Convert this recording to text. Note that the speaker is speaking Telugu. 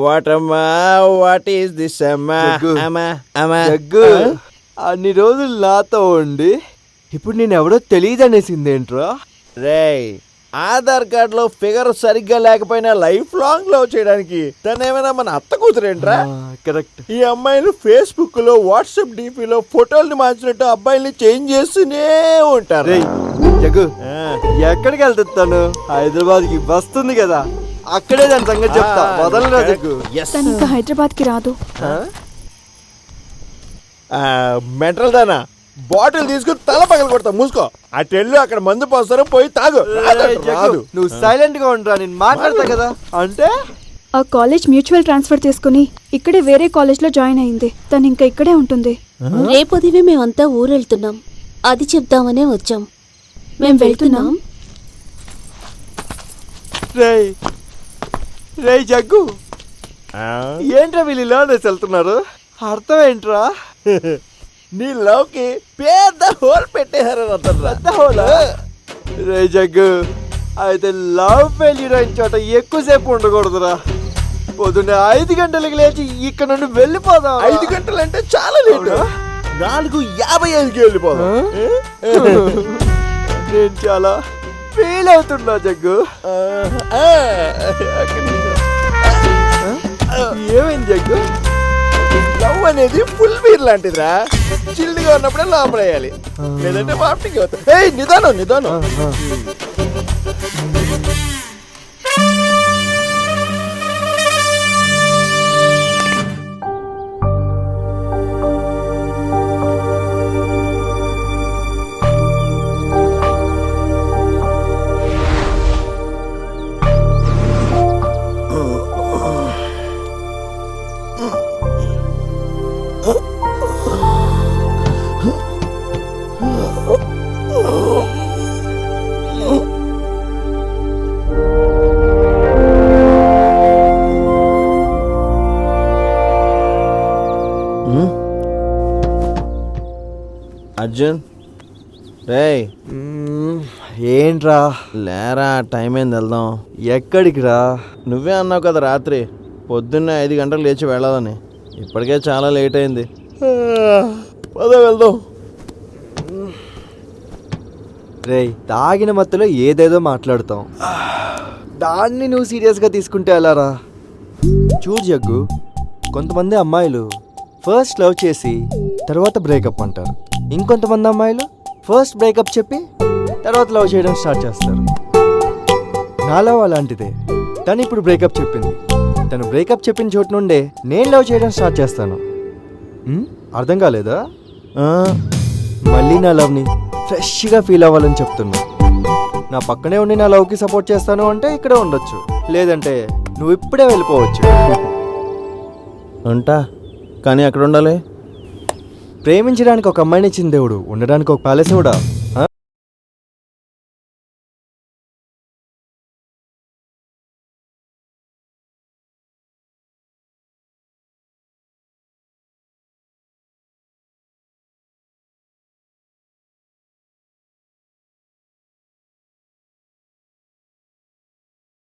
వాటమ్మా వాట్ ఈస్ దిస్ అమ్మా జగ్గు. అమ్మా అమ్మా జగ్గు అన్ని రోజులు నాతో ఉండి ఇప్పుడు నేను ఎవడో తెలియదనేసిందేంట్రా? రేయ్ ఆధార్ కార్డ్ లో ఫిగర్ సరిగ్గా లేకపోయినా లైఫ్ లాంగ్ లవ్ చేయడానికి తను ఏమైనా మన అత్త కూతురేంట్రా? కరెక్ట్. ఈ అమ్మాయిలు ఫేస్బుక్ లో వాట్సాప్ డిపిలో ఫోటోల్ని మార్చినట్టు అబ్బాయిల్ని చేంజ్ చేస్తూనే ఉంటారు. రేయ్ జగ్గు ఎక్కడికి వెళ్తాను? హైదరాబాద్ కి వస్తుంది కదా, అక్కడే దాని సంగతి చెప్తా. వదలరా జగ్గు. తను ఇంకా హైదరాబాద్ కి రాదు. మెంటల్ దానా బాటిల్ తీసుకుని తల పగల కొడతా. మూసుకో. అటెళ్ళు అక్కడ మందు పోస్తారు, పోయి తాగు. రాదు. నువ్వు సైలెంట్ గా ఉండరా, నేను మాట్లాడతా కదా. అంటే ఆ కాలేజ్ మ్యూచువల్ ట్రాన్స్ఫర్ తీసుకుని ఇక్కడే వేరే కాలేజ్ లో జాయిన్ అయింది. తను ఇంకా ఇక్కడే ఉంటుంది. రేపు ఉదయం మేమంతా ఊరెళ్తున్నాం, అది చెప్దామనే వచ్చాం. మేము వెళ్తున్నాం. రేయ్ రేయ్ జగ్గు, ఆ? ఏంట్రా వీళ్ళు ఇలా అనేసి వెళ్తున్నారు? అర్థం ఏంట్రా? నీ లవ్ కి పెద్ద హోల్ పెట్టేశారు. పెద్ద హోలా? రే జగ్గు, అయితే లవ్ ఫెయిల్యూర్ అయిన చోట ఎక్కువసేపు ఉండకూడదురా. పొద్దున్న 5 గంటలకు లేచి ఇక్కడ నుండి వెళ్ళిపోదాం. 5 గంటలంటే చాలా లేట్. 4:55కి వెళ్ళిపోదాం. నేను చాలా ఫీల్ అవుతున్నా జగ్గు. ఏమైంది జగ్గు? లవ్ అనేది ఫుల్ బీర్ లాంటిదిరా. చిల్లుగా ఉన్నప్పుడే లోపలేయాలి, లేదంటే వాటికి అవుతుంది. ఏయ్ నిదానం నిదానం. అర్జున్ రేయ్ ఏంట్రా? లేరా, టైం ఏంది, వెళ్దాం. ఎక్కడికి రా? నువ్వే అన్నావు కదా రాత్రి పొద్దున్నే 5 గంటలకు లేచి వెళ్ళాలని. ఇప్పటికే చాలా లేట్ అయింది. పద వెళ్దాం. రేయ్ తాగిన మత్తులో ఏదేదో మాట్లాడుతాం, దాన్ని నువ్వు సీరియస్గా తీసుకుంటే ఎలారా? చూడు జగ్గు, కొంతమంది అమ్మాయిలు ఫస్ట్ లవ్ చేసి తర్వాత బ్రేకప్ అంటారు. ఇంకొంతమంది అమ్మాయిలు ఫస్ట్ బ్రేకప్ చెప్పి తర్వాత లవ్ చేయడం స్టార్ట్ చేస్తారు. నా లవ్ అలాంటిదే. తను ఇప్పుడు బ్రేకప్ చెప్పింది. తను బ్రేకప్ చెప్పిన చోటు నుండే నేను లవ్ చేయడం స్టార్ట్ చేస్తాను. అర్థం కాలేదా? మళ్ళీ నా లవ్ని ఫ్రెష్గా ఫీల్ అవ్వాలని చెప్తున్నా. నా పక్కనే ఉండి నా లవ్కి సపోర్ట్ చేస్తాను అంటే ఇక్కడే ఉండొచ్చు, లేదంటే నువ్వు ఇప్పుడే వెళ్ళిపోవచ్చు. ఉంటా, కానీ ఎక్కడ ఉండాలి? ప్రేమించడానికి ఒక అమ్మాయిని ఇచ్చిన దేవుడు ఉండడానికి ఒక ప్యాలెస్ కూడా